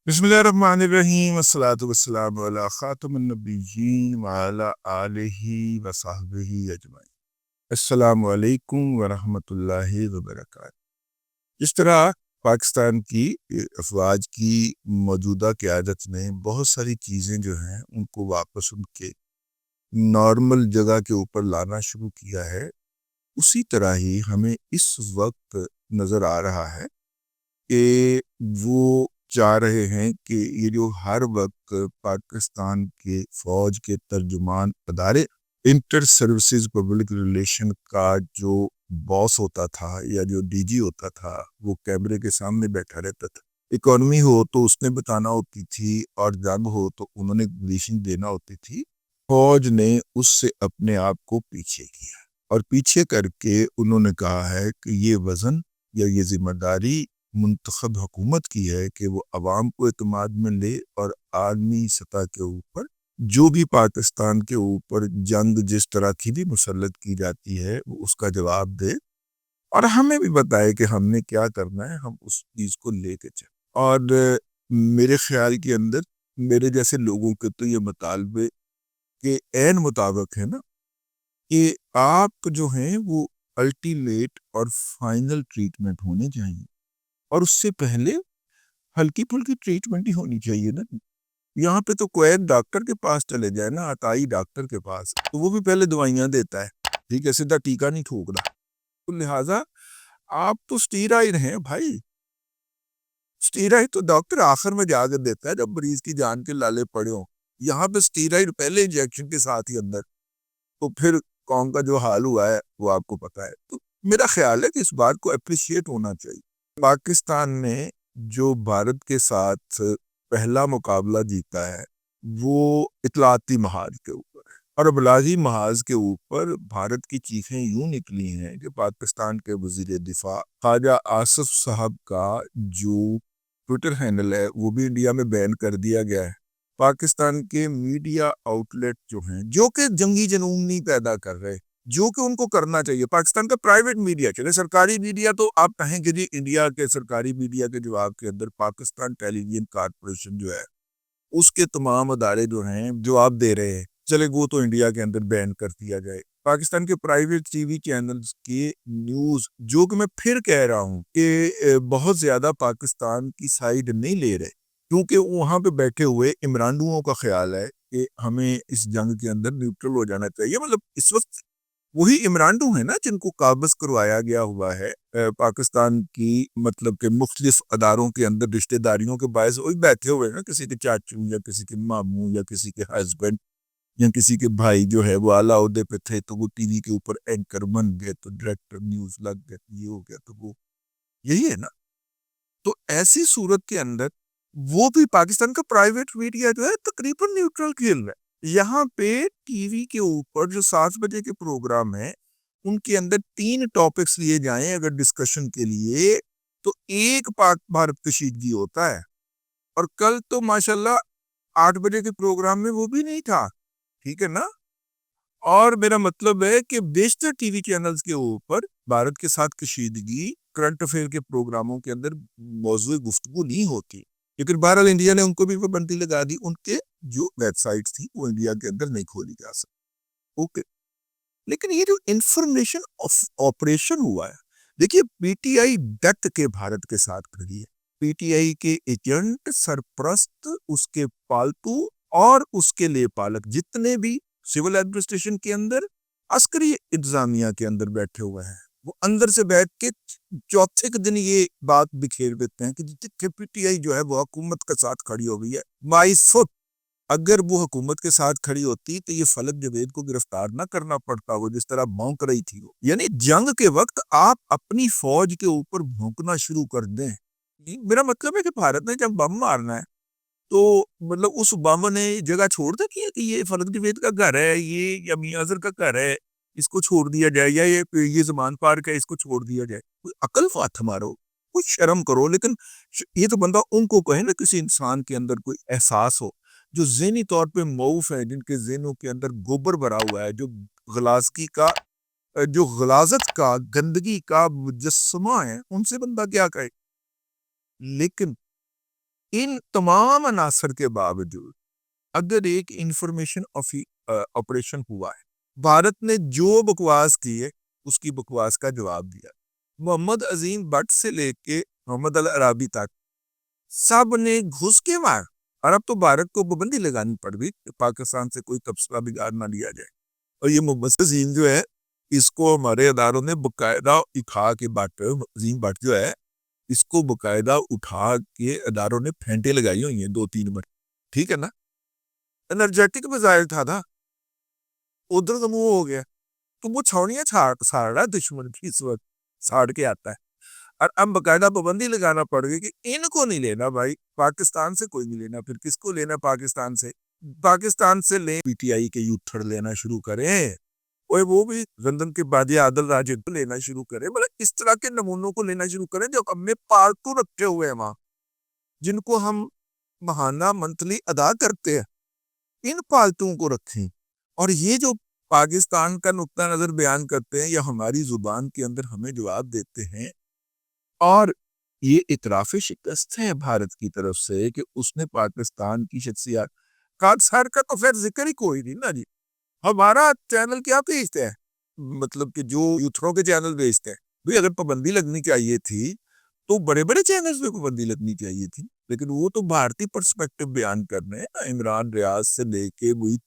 बिस्मिल्लाहिर्रहमानिर्रहीम अस्सलातु वस्सलामु अला खातमिन नबिय्यीन व अला आलिहि व सहबिही अजमईन। अस्सलामु अलैकुम व रहमतुल्लाहि व बरकातहू। जिस तरह पाकिस्तान की अफवाज की मौजूदा क़यादत ने बहुत सारी चीज़ें जो हैं उनको वापस उनके नॉर्मल जगह के ऊपर लाना शुरू किया है, उसी तरह ही हमें इस वक्त नज़र आ रहा है कि वो चाह रहे हैं कि ये जो हर वक्त पाकिस्तान के फ़ौज के तर्जुमान अदारे इंटर सर्विसेज पब्लिक रिलेशन का जो बॉस होता था या जो डीजी होता था वो कैमरे के सामने बैठा रहता था। इकोनॉमी हो तो उसने बताना होती थी और जंग हो तो उन्होंने ब्रीफिंग देना होती थी। फ़ौज ने उससे अपने आप को पीछे किया और पीछे करके उन्होंने कहा है कि ये वज़न या ये ज़िम्मेदारी मुंतखब हुकूमत की है कि वो अवाम को एतमाद में ले और आलमी सतह के ऊपर जो भी पाकिस्तान के ऊपर जंग जिस तरह की भी मुसल्लत की जाती है वो उसका जवाब दे और हमें भी बताए कि हमने क्या करना है, हम उस चीज़ को लेके चलें। और मेरे ख्याल के अंदर मेरे जैसे लोगों के तो ये मुतालबे के ऐन मुताबिक है ना कि आप जो हैं वो अल्टीमेट और फाइनल ट्रीटमेंट होने चाहिए और उससे पहले हल्की फुल्की ट्रीटमेंट ही होनी चाहिए ना। यहाँ पे तो कोई डॉक्टर के पास चले जाए ना, अताई डॉक्टर के पास, तो वो भी पहले दवाइयाँ देता है, ठीक है, सीधा टीका नहीं ठोकता। तो लिहाजा आप तो स्टीराइड हैं भाई, स्टीराइड तो डॉक्टर आखिर में जाकर देता है जब मरीज की जान के लाले पड़े हो। यहाँ पे स्टीराइड पहले इंजेक्शन के साथ ही अंदर, तो फिर कौन का जो हाल हुआ है वो आपको पता है। तो मेरा ख्याल है कि इस बात को अप्रिशिएट होना चाहिए। पाकिस्तान ने जो भारत के साथ पहला मुकाबला जीता है वो इतलाती महाज के ऊपर है और इबलागी महाज के ऊपर भारत की चीखें यूं निकली हैं कि पाकिस्तान के वजीर दिफा ख्वाजा आसिफ साहब का जो ट्विटर हैंडल है वो भी इंडिया में बैन कर दिया गया है। पाकिस्तान के मीडिया आउटलेट जो हैं जो कि जंगी जनून नहीं पैदा कर रहे, जो कि उनको करना चाहिए, पाकिस्तान का प्राइवेट मीडिया चले, सरकारी मीडिया तो आप कहेंगे जी इंडिया के सरकारी मीडिया के जवाब के अंदर पाकिस्तान टेलीविजन कॉर्पोरेशन जो है उसके तमाम अदारे जो हैं जो आप दे रहे हैं, चले वो तो इंडिया के अंदर बैन कर दिया जाए। पाकिस्तान के प्राइवेट टीवी चैनल्स के न्यूज़ जो कि मैं फिर कह रहा हूँ कि बहुत ज़्यादा पाकिस्तान की साइड नहीं ले रहे, क्योंकि वहाँ पे बैठे हुए इमरानुओं का ख्याल है कि हमें इस जंग के अंदर न्यूट्रल हो जाना चाहिए। मतलब इस वक्त वही इमरानडू है ना जिनको काबज करवाया गया हुआ है पाकिस्तान की मतलब के मुख्तलिफ अदारों के अंदर रिश्तेदारियों के बायस वही बैठे हुए हैं ना, किसी के चाचू या किसी के मामू या किसी के हस्बैंड या किसी के भाई जो है वो आला ओहदे पे थे तो वो टीवी के ऊपर एंकर बन गए, तो डायरेक्टर न्यूज लग गए, ये हो गया, तो वो यही है ना। तो ऐसी सूरत के अंदर वो भी पाकिस्तान का प्राइवेट मीडिया जो है तकरीबन न्यूट्रल खेल रहा है। यहाँ पे टीवी के ऊपर जो 7 बजे के प्रोग्राम है उनके अंदर 3 टॉपिक्स लिए जाएं अगर डिस्कशन के लिए, तो एक पाक भारत कशीदगी होता है। और कल तो माशाल्लाह 8 बजे के प्रोग्राम में वो भी नहीं था, ठीक है ना। और मेरा मतलब है कि बेशतर टीवी चैनल्स के ऊपर भारत के साथ कशीदगी करंट अफेयर के प्रोग्रामों के अंदर मौजूद गुफ्तगू नहीं होती, लेकिन बहरहाल इंडिया ने उनको भी पाबंदी लगा दी, उनके जो वेबसाइट्स थी वो इंडिया के अंदर नहीं खोली जा सकती। ओके, लेकिन ये जो इंफॉर्मेशन ऑपरेशन हुआ है, देखिए पीटीआई डट के भारत के साथ खड़ी है। पीटीआई के एजेंट, सरप्रस्त, उसके पालतू और उसके लिए पालक जितने भी सिविल एडमिनिस्ट्रेशन के अंदर, अस्करी इंतजामिया के अंदर बैठे हुए हैं, वो अंदर से बैठ के चौथे के दिन ये बात बिखेर देते हैं कि पीटीआई जो है वो हुकूमत के साथ खड़ी हो गई है। माई फुट, अगर वो हुकूमत के साथ खड़ी होती तो ये फलक जवेद को गिरफ्तार ना करना पड़ता, वो जिस तरह भौंक रही थी वो। यानी जंग के वक्त आप अपनी फौज के ऊपर भौंकना शुरू कर दें। मेरा मतलब है कि भारत ने जब बम मारना है तो मतलब उस बम ने जगह छोड़ दी कि ये फलक जवेद का घर है, ये या मियां अजहर का घर है, इसको छोड़ दिया जाए, या ये जमान पार्क है इसको छोड़ दिया जाए। कोई अकल बात मारो, कुछ शर्म करो। लेकिन ये तो बंदा उनको कहे ना, किसी इंसान के अंदर कोई एहसास हो, जो ज़हनी तौर पे मऊफ है, जिनके ज़हनों के अंदर गोबर भरा हुआ है, जो गलाजगी का जो गलाजत का गंदगी का मुजस्समा है, उनसे बंदा क्या कहे। लेकिन ان تمام عناصر کے باوجود اگر ایک انفارمیشن آپریشن ہوا ہے، بھارت نے جو بکواس کی ہے اس کی بکواس کا جواب دیا، محمد عظیم بٹ سے لے کے محمد العرابی تک سب نے گھس کے مار، اور اب تو بھارت کو پابندی لگانی پڑ گئی کہ پاکستان سے کوئی تبصرہ بگاڑ نہ لیا جائے۔ اور یہ محمد عظیم جو ہے اس کو ہمارے اداروں نے باقاعدہ اٹھا کے عظیم بٹ جو ہے اس کو باقاعدہ اٹھا کے اداروں نے پھینٹے لگائی ہوئی ہیں 2-3 بار، ٹھیک ہے نا۔ انرجیٹک میزائل تھا نا، ادھر تو منہ ہو گیا، تو وہ چھوڑیاں ساڑ رہا دشمن کی اس وقت ساڑ کے آتا ہے، اور اب باقاعدہ پابندی لگانا پڑ گئی کہ ان کو نہیں لینا بھائی، پاکستان سے کوئی نہیں لینا، پھر کس کو لینا پاکستان سے لیں، پی ٹی آئی کے یوتھڑ لینا شروع کریں، اور وہ بھی لندن کے بادی عادل راجد کو لینا شروع کریں، مطلب اس طرح کے نمونوں کو لینا شروع کریں جو ہمیں پالتو رکھے ہوئے ہیں وہاں، جن کو ہم ماہانہ منتھلی ادا کرتے ہیں، ان پالتوؤں کو رکھیں، اور یہ جو پاکستان کا نقطہ نظر بیان کرتے ہیں یا ہماری زبان کے اندر ہمیں جواب دیتے ہیں، اور یہ اعتراف شکست ہے بھارت کی طرف سے کہ اس نے پاکستان کی شخصیات سر کا تو پھر ذکر ہی کوئی نہیں نا جی۔ ہمارا چینل کیا بھیجتے ہیں، مطلب کہ جو یوتھروں کے چینل بھیجتے ہیں، بھئی اگر پابندی لگنی چاہیے تھی تو بڑے بڑے چینلز پہ پابندی لگنی چاہیے تھی، لیکن وہ تو بھارتی پرسپیکٹو بیان کرنے ہیں، عمران ریاض سے لے کے محیط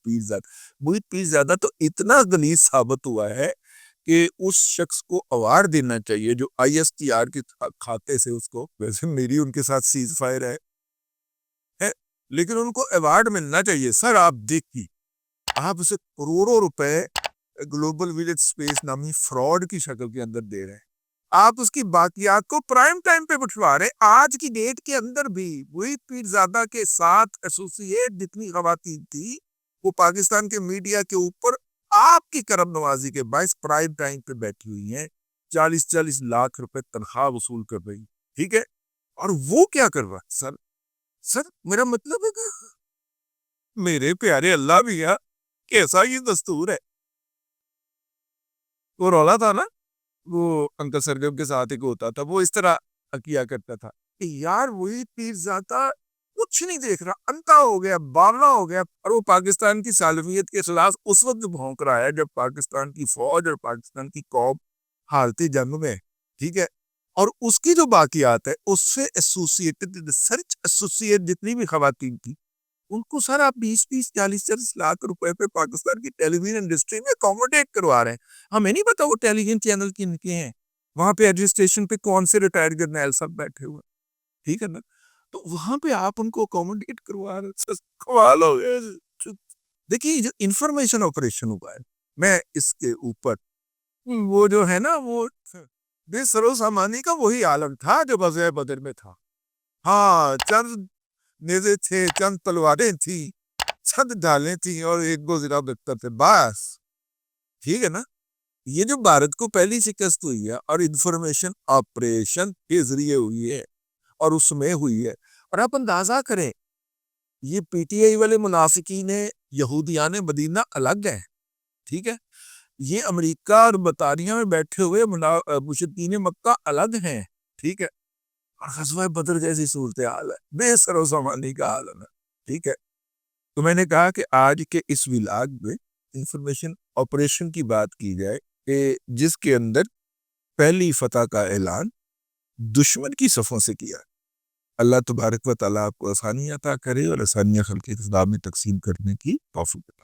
پیر زیادہ تو اتنا غلیظ ثابت ہوا ہے کہ اس شخص کو اوارڈ دینا چاہیے جو آئی ایس ٹی آر کے کھاتے سے اس کو، ویسے میری ان کے ساتھ سیز فائر ہے لیکن ان کو ایوارڈ ملنا چاہیے۔ سر آپ دیکھیے، آپ اسے کروڑوں روپے گلوبل ویلیج سپیس نامی فراڈ کی شکل کے اندر دے رہے ہیں، آپ اس کی باقیات کو پرائم ٹائم پہ بٹھوا رہے ہیں۔ آج کی ڈیٹ کے اندر بھی محیط پیرزادہ کے ساتھ ایسوسیٹ جتنی خواتین تھی وہ پاکستان کے میڈیا کے اوپر آپ کی کرم نوازی کے باعث پرائم ٹائم پہ بیٹھی ہوئی ہیں، 40 لاکھ روپے تنخواہ وصول کر رہی، ٹھیک ہے، اور وہ کیا کر رہا ہے؟ سر میرا مطلب ہے کہ میرے پیارے اللہ بھی ہے، کیسا یہ دستور ہے؟ وہ رولا تھا نا، وہ انکل سرگم کے ساتھ ایک ہوتا تھا، وہ اس طرح کیا کرتا تھا کہ یار وہی پیرزادہ کچھ نہیں دیکھ رہا، انتا ہو گیا، باولا ہو گیا، اور وہ پاکستان کی سالمیت کے خلاف اس وقت بھونک رہا ہے جب پاکستان کی فوج اور پاکستان کی قوم حالتی جنگ میں، ٹھیک ہے، اور اس کی جو باقیات ہے اس سے ایسوسیٹڈ ریسرچ ایسوسیٹ جتنی بھی خواتین تھی ان کو سر آپ 20-40 لاکھ روپے پہ پاکستان کی ٹیلی ویژن انڈسٹری میں اکوموڈیٹ کروا رہے ہیں۔ ہمیں نہیں پتا وہ ٹیلی ویژن چینل کن کے ہیں، وہاں پہ ایڈمنسٹریشن پہ کون سے ریٹائرڈ جرنیل سب بیٹھے ہوئے، ٹھیک ہے نا، تو وہاں پہ آپ ان کو اکوموڈیٹ کروا رہے ہیں، کمال ہو گیا۔ دیکھیے جو انفارمیشن آپریشن ہوا ہے، میں اس کے اوپر وہ جو ہے نا وہ بے سر و سامانی کا وہی عالم تھا جو غزوہ بدر میں تھا، ہاں چند نیزے تھے، چند تلواریں تھی، چند ڈالیں تھی، اور ایک دو ضلع بہتر تھے، بس، ٹھیک ہے نا۔ یہ جو بھارت کو پہلی شکست ہوئی ہے اور انفارمیشن آپریشن کے ذریعے ہوئی ہے اور اس میں ہوئی ہے، اور آپ اندازہ کریں یہ پی ٹی آئی والے منافقین یہودیان مدینہ الگ ہیں، ٹھیک ہے، یہ امریکہ اور برطانیہ میں بیٹھے ہوئے مشرکین مکہ الگ ہیں، ٹھیک ہے، اور غزوہ بدر جیسی صورتحال ہے، بے سر و سامانی کا عالم ہے، ٹھیک ہے۔ تو میں نے کہا کہ آج کے اس ولاگ میں انفارمیشن آپریشن کی بات کی جائے کہ جس کے اندر پہلی فتح کا اعلان دشمن کی صفوں سے کیا۔ اللہ تبارک و تعالیٰ آپ کو آسانی عطا کرے اور آسانیاں خلق خدا میں تقسیم کرنے کی توفیق۔